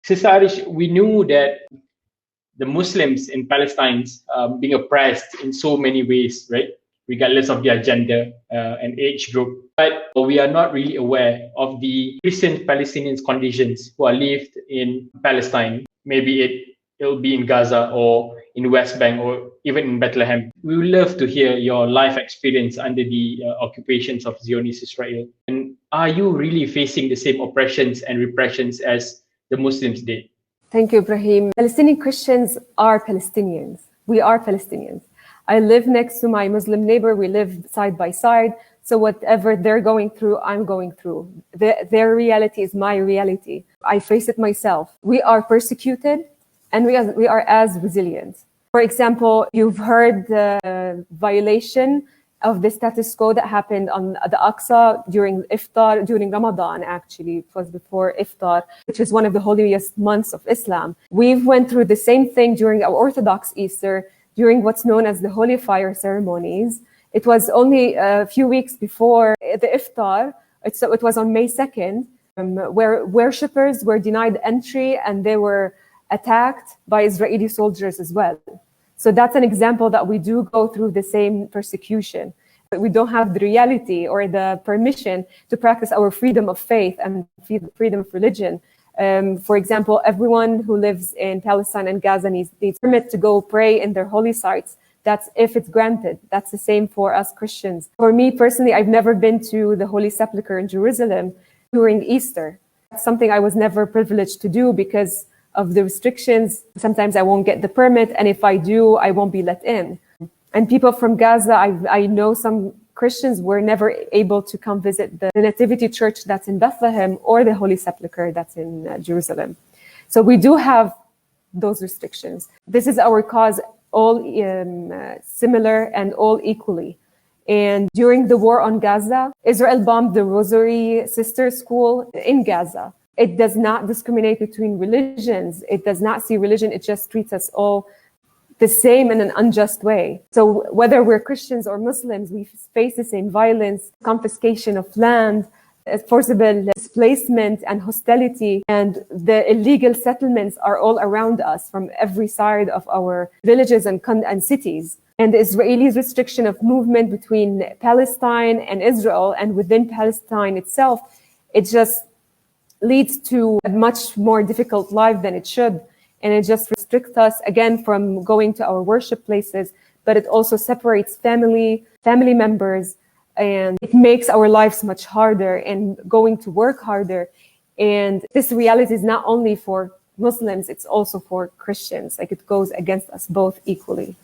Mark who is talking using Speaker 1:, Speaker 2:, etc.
Speaker 1: Sister Arish, we knew that the Muslims in Palestine being oppressed in so many ways, right? Regardless of their gender and age group. But we are not really aware of the Christian Palestinians' conditions who are lived in Palestine. Maybe it'll be in Gaza or in West Bank or even in Bethlehem. We would love to hear your life experience under the occupations of Zionist Israel. And are you really facing the same oppressions and repressions as the Muslims did?
Speaker 2: Thank you, Ibrahim. Palestinian Christians are Palestinians. We are Palestinians. I live next to my Muslim neighbor. We live side by side. So whatever they're going through, I'm going through. Their reality is my reality. I face it myself. We are persecuted and we are as resilient. For example, you've heard the violation of the status quo that happened on the Aqsa during Iftar, during Ramadan, actually. It was before Iftar, which is one of the holiest months of Islam. We've went through the same thing during our Orthodox Easter, during what's known as the Holy Fire ceremonies. It was only a few weeks before the Iftar. It was on May 2nd, where worshippers were denied entry and they were attacked by Israeli soldiers as well. So that's an example that we do go through the same persecution. But we don't have the reality or the permission to practice our freedom of faith and freedom of religion. For example, everyone who lives in Palestine and Gaza needs permit to go pray in their holy sites. That's if it's granted. That's the same for us Christians. For me personally, I've never been to the Holy Sepulchre in Jerusalem during Easter. That's something I was never privileged to do because of the restrictions. Sometimes I won't get the permit, and if I do, I won't be let in. And people from Gaza, I know some Christians were never able to come visit the Nativity Church that's in Bethlehem or the Holy Sepulchre that's in Jerusalem. So we do have those restrictions. This is our cause, all similar and all equally. And during the war on Gaza, Israel bombed the Rosary Sister School in Gaza. It does not discriminate between religions. It does not see religion. It just treats us all the same in an unjust way. So whether we're Christians or Muslims, we face the same violence, confiscation of land, forcible displacement and hostility, and the illegal settlements are all around us from every side of our villages and cities. And the Israelis' restriction of movement between Palestine and Israel and within Palestine itself, it just leads to a much more difficult life than it should. And it just restricts us, again, from going to our worship places, but it also separates family members, and it makes our lives much harder and going to work harder. And this reality is not only for Muslims, it's also for Christians. Like, it goes against us both equally.